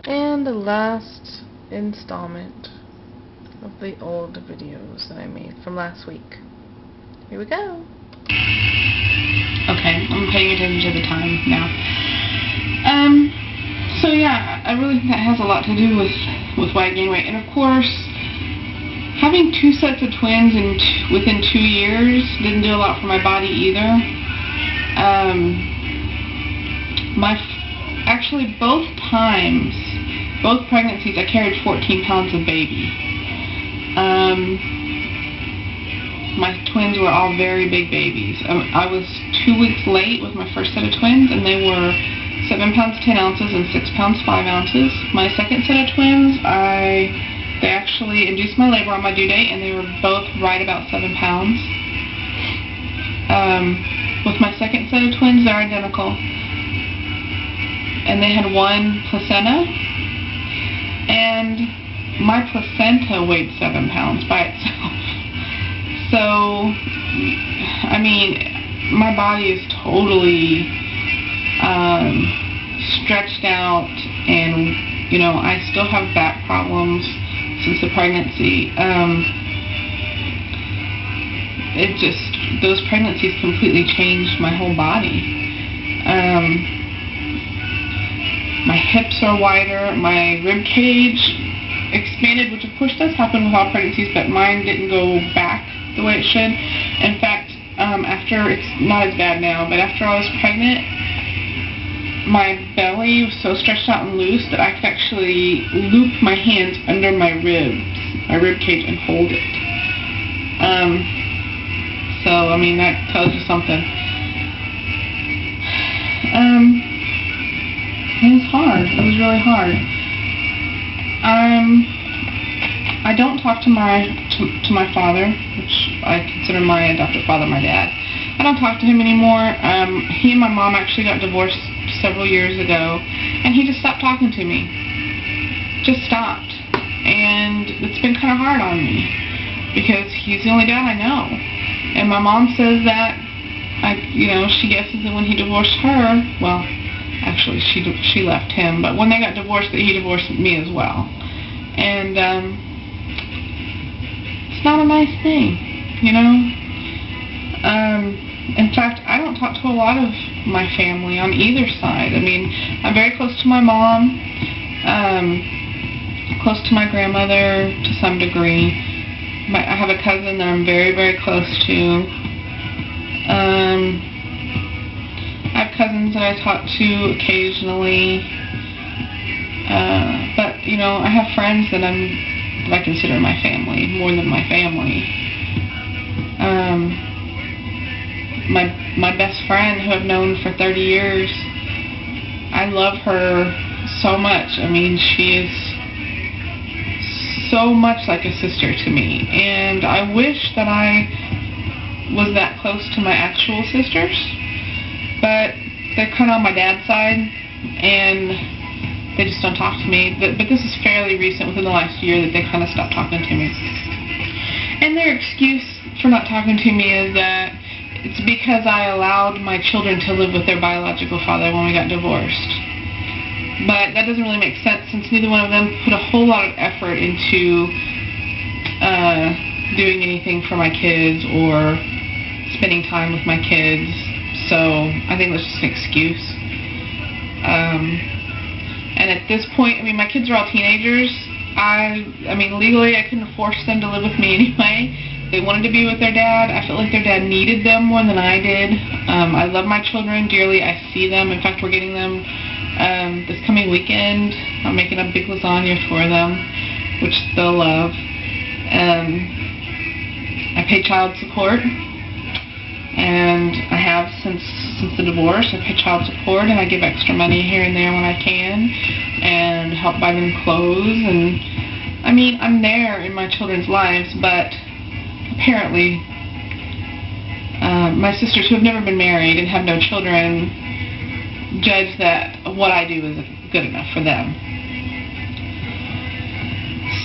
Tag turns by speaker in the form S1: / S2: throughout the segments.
S1: And the last installment of the old videos that I made from last week. Here we go.
S2: Okay, I'm paying attention to the time now. So yeah, I really think that has a lot to do with why I gained weight. And of course, having 2 sets of twins within 2 years didn't do a lot for my body either. Actually both pregnancies, I carried 14 pounds of baby. My twins were all very big babies. I was 2 weeks late with my first set of twins, and they were 7 pounds 10 ounces and 6 pounds 5 ounces. My second set of twins, they actually induced my labor on my due date, and they were both right about 7 pounds. With my second set of twins, they're identical. And they had 1 placenta, and my placenta weighed 7 pounds by itself. So, I mean, my body is totally stretched out, and, you know, I still have back problems since the pregnancy. Those pregnancies completely changed my whole body. My hips are wider, my rib cage expanded, which of course does happen with all pregnancies, but mine didn't go back the way it should. In fact, it's not as bad now, but after I was pregnant, my belly was so stretched out and loose that I could actually loop my hands under my rib cage, and hold it. So, I mean, that tells you something. It was hard. It was really hard. I don't talk to my father, which I consider my adoptive father, my dad. I don't talk to him anymore. He and my mom actually got divorced several years ago, and he just stopped talking to me. Just stopped. And it's been kind of hard on me, because he's the only dad I know. And my mom says that, she guesses that when he divorced her, well, actually she left him, but when they got divorced, that he divorced me as well. And it's not a nice thing, you know. In fact, I don't talk to a lot of my family on either side. I mean, I'm very close to my mom, close to my grandmother to some degree. I have a cousin that I'm very, very close to. I have cousins that I talk to occasionally. But, you know, I have friends that I consider my family, more than my family. My best friend, who I've known for 30 years, I love her so much. I mean, she is so much like a sister to me, and I wish that I was that close to my actual sisters, but they're kind of on my dad's side, and they just don't talk to me. But this is fairly recent, within the last year, that they kind of stopped talking to me. And their excuse for not talking to me is that it's because I allowed my children to live with their biological father when we got divorced. But that doesn't really make sense, since neither one of them put a whole lot of effort into doing anything for my kids or spending time with my kids. So I think that's just an excuse. And at this point, I mean, my kids are all teenagers. I mean, legally, I couldn't force them to live with me anyway. They wanted to be with their dad. I felt like their dad needed them more than I did. I love my children dearly. I see them. In fact, we're getting them this coming weekend. I'm making a big lasagna for them, which they'll love. I pay child support, and I have since the divorce. I pay child support, and I give extra money here and there when I can, and help buy them clothes. And I mean, I'm there in my children's lives, but apparently my sisters, who have never been married and have no children, judge that what I do is good enough for them.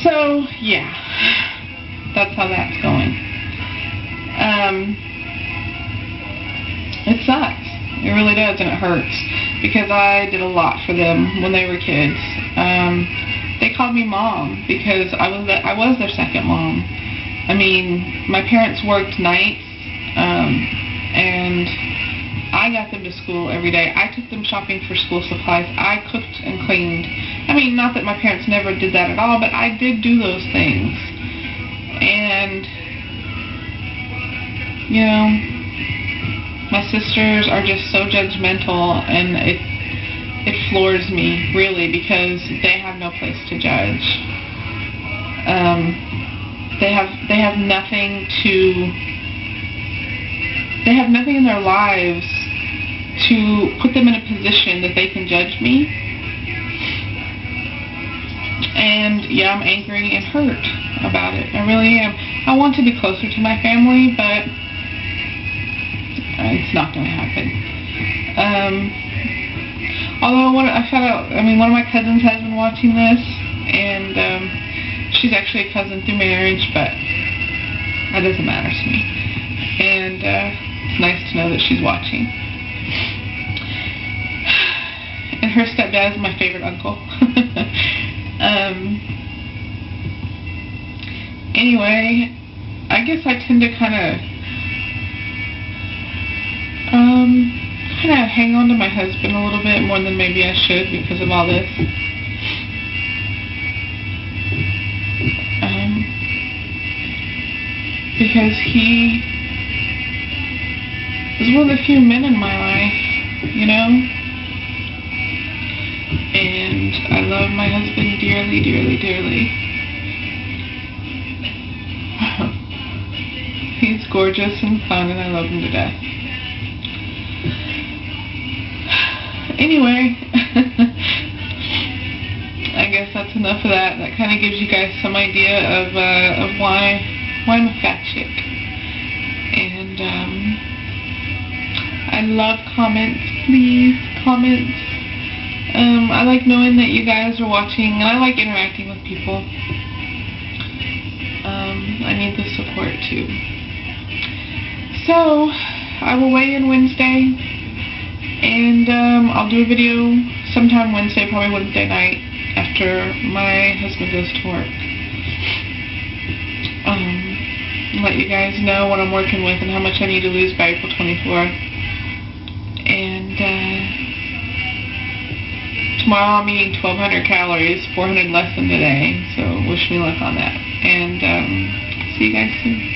S2: So yeah, that's how that's going. It sucks. It really does, and it hurts, because I did a lot for them when they were kids. They called me mom because I was their second mom. I mean, my parents worked nights, and I got them to school every day. I took them shopping for school supplies. I cooked and cleaned. I mean, not that my parents never did that at all, but I did do those things. And, you know, my sisters are just so judgmental, and it floors me, really, because they have no place to judge. They have nothing in their lives to put them in a position that they can judge me. And yeah, I'm angry and hurt about it. I really am. I want to be closer to my family, but it's not going to happen. Although I found out, one of my cousins has been watching this, and she's actually a cousin through marriage, but that doesn't matter to me. And it's nice to know that she's watching. And her stepdad is my favorite uncle. Anyway, I guess I tend to kind of hang on to my husband a little bit more than maybe I should because of all this. Because he is one of the few men in my life, you know? And I love my husband dearly, dearly, dearly. He's gorgeous and fun, and I love him to death. Anyway, I guess that's enough of that. That kind of gives you guys some idea of why I'm a fat chick. And I love comments. Please, comments. I like knowing that you guys are watching, and I like interacting with people. I need the support too. So, I will weigh in Wednesday, and I'll do a video sometime Wednesday, probably Wednesday night, after my husband goes to work. Let you guys know what I'm working with and how much I need to lose by April 24th. And tomorrow I'm eating 1,200 calories, 400 less than today, so wish me luck on that. And see you guys soon.